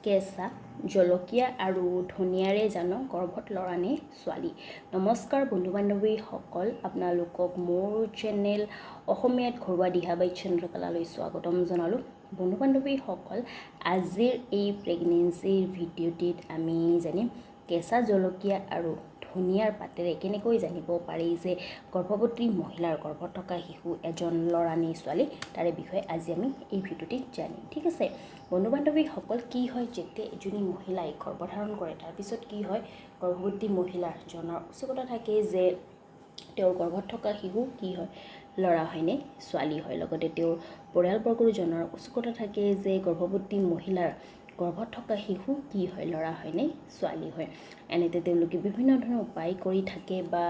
কেঁচা জলকীয়া আৰু ধনিয়াৰে জানো গৰ্ভত ল'ৰা নে ছোৱালী। নমস্কাৰ বন্ধু বান্ধৱীসকল, আপোনালোকক মোৰ চেনেল অসমীয়াত ঘৰুৱা দিহা বাই চন্দ্ৰকলালৈ স্বাগতম জনালোঁ। বন্ধু বান্ধৱীসকল, আজিৰ এই প্ৰেগনেঞ্চিৰ ভিডিঅ'টিত আমি জানিম কেঁচা জলকীয়া আৰু ধনিয়াৰ পাতেৰে কেনেকৈ জানিব পাৰি যে গৰ্ভৱতী মহিলাৰ গৰ্ভত থকা শিশু এজন ল'ৰা নে ছোৱালী, তাৰে বিষয়ে আজি আমি এই ভিডিঅ'টিত জানিম। ঠিক আছে বন্ধু বান্ধৱীসকল, কি হয় যেতিয়া এজনী মহিলাই গৰ্ভধাৰণ কৰে, তাৰপিছত কি হয় গৰ্ভৱতী মহিলাৰ জনাৰ উৎসুকতা থাকে যে তেওঁৰ গৰ্ভত থকা শিশু কি হয়, ল'ৰা হয়নে ছোৱালী হয়। লগতে তেওঁৰ পৰিয়ালবৰ্গৰ জনাৰ উৎসুকতা থাকে যে গৰ্ভৱতী মহিলাৰ গৰ্ভত থকা শিশু কি হয়, ল'ৰা হয়নে ছোৱালী হয়। এনেতে তেওঁলোকে বিভিন্ন ধৰণৰ উপায় কৰি থাকে বা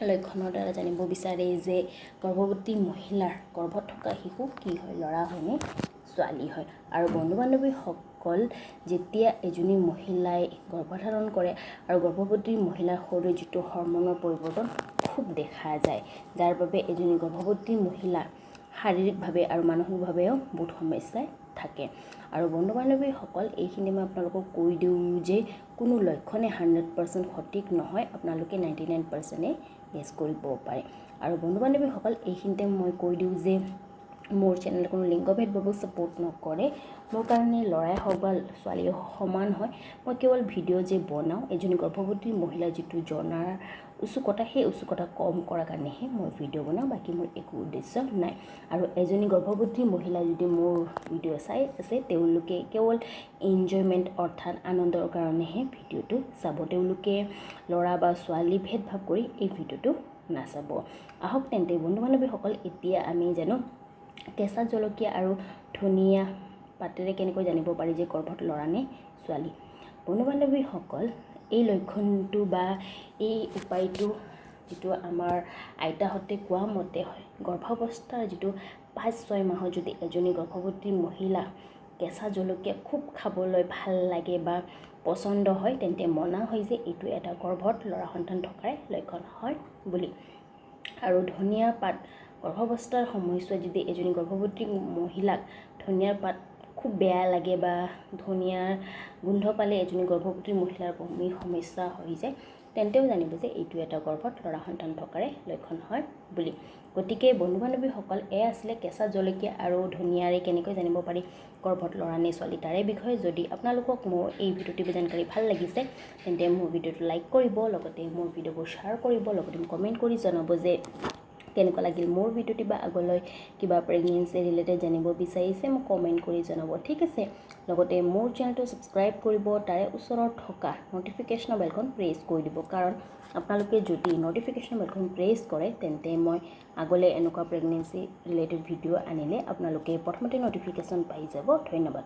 লক্ষণৰ দ্বাৰা জানিব বিচাৰে যে গৰ্ভৱতী মহিলাৰ গৰ্ভত থকা শিশু কি হয়, ল'ৰা হয়নে ছোৱালী হয়। আৰু বন্ধু বান্ধৱীসকল, যেতিয়া এজনী মহিলাই গৰ্ভধাৰণ কৰে আৰু গৰ্ভৱতী মহিলাৰ শৰীৰত যিটো হৰমনৰ পৰিৱৰ্তন খুব দেখা যায়, যাৰ বাবে এজনী গৰ্ভৱতী মহিলা শাৰীৰিকভাৱে আৰু মানসিকভাৱেও বহুত সমস্যাই থাকে। আৰু বন্ধু বান্ধৱীসকল, এইখিনি মই আপোনালোকক কৈ দিওঁ যে কোনো লক্ষণে 100% সঠিক নহয়, আপোনালোকে 99%ই গেছ কৰিব পাৰে। আৰু বন্ধু বান্ধৱীসকল, এইখিনিতে মই কৈ দিওঁ যে মোৰ চেনেল কোনো লিংগ ভেদভাৱক ছাপোৰ্ট নকৰে। মোৰ কাৰণে ল'ৰাই হওক বা ছোৱালীয়ে সমান হয়। মই কেৱল ভিডিঅ' যে বনাওঁ এজনী গৰ্ভৱতী মহিলা যিটো জনাৰ উৎসুকতা, সেই উৎসুকতা কম কৰাৰ কাৰণেহে মই ভিডিঅ' বনাওঁ, বাকী মোৰ একো উদ্দেশ্য নাই। আৰু এজনী গৰ্ভৱতী মহিলা যদি মোৰ ভিডিঅ' চাই আছে, তেওঁলোকে কেৱল এনজয়মেণ্ট অৰ্থাৎ আনন্দৰ কাৰণেহে ভিডিঅ'টো চাব, তেওঁলোকে ল'ৰা বা ছোৱালী ভেদভাৱ কৰি এই ভিডিঅ'টো নাচাব। আহক তেন্তে বন্ধু বান্ধৱীসকল, এতিয়া আমি জানো কেঁচা জলকীয়া আৰু ধনিয়া পাতেৰে কেনেকৈ জানিব পাৰি যে গৰ্ভত ল'ৰা নে ছোৱালী। বন্ধু বান্ধৱীসকল, এই লক্ষণটো বা এই উপায়টো যিটো আমাৰ আইতাহঁতে কোৱা মতে হয়, গৰ্ভাৱস্থাৰ যিটো 5-6 মাহত যদি এজনী গৰ্ভৱতী মহিলা কেঁচা জলকীয়া খুব খাবলৈ ভাল লাগে বা পচন্দ হয়, তেন্তে মনা হয় যে এইটো এটা গৰ্ভত ল'ৰা সন্তান থকাৰ লক্ষণ হয় বুলি। আৰু ধনিয়া পাত গৰ্ভাৱস্থাৰ সময়ছোৱাত যদি এজনী গৰ্ভৱতী মহিলাক ধনিয়াৰ পাত খুব বেয়া লাগে বা ধনিয়াৰ গোন্ধ পালে এজনী গৰ্ভৱতী মহিলাৰ বমিৰ সমস্যা হৈ যায়, তেন্তেও জানিব যে এইটো এটা গৰ্ভত ল'ৰা সন্তান থকাৰে লক্ষণ হয় বুলি। গতিকে বন্ধু বান্ধৱীসকল, এয়া আছিলে কেঁচা জলকীয়া আৰু ধনিয়াৰে কেনেকৈ জানিব পাৰি গৰ্ভত ল'ৰা নে ছোৱালী, তাৰে বিষয়ে। যদি আপোনালোকক মোৰ এই ভিডিঅ'টি জানকাৰী ভাল লাগিছে, তেন্তে মোৰ ভিডিঅ'টো লাইক কৰিব, লগতে মোৰ ভিডিঅ'বোৰ শ্বেয়াৰ কৰিব, লগতে কমেণ্ট কৰি জনাব যে কেনেকুৱা লাগিল মোৰ ভিডিঅ'টি, বা আগলৈ কিবা প্ৰেগনেঞ্চি ৰিলেটেড জানিব বিচাৰিছে মোক কমেণ্ট কৰি জনাব। ঠিক আছে, লগতে মোৰ চেনেলটো ছাবস্ক্ৰাইব কৰিব, তাৰে ওচৰত থকা ন'টিফিকেশ্যনৰ বেলখন প্ৰেছ কৰি দিব, কাৰণ আপোনালোকে যদি ন'টিফিকেশ্যন বেলখন প্ৰেছ কৰে, তেন্তে মই আগলৈ এনেকুৱা প্ৰেগনেঞ্চি ৰিলেটেড ভিডিঅ' আনিলে আপোনালোকে প্ৰথমতে ন'টিফিকেশ্যন পাই যাব। ধন্যবাদ।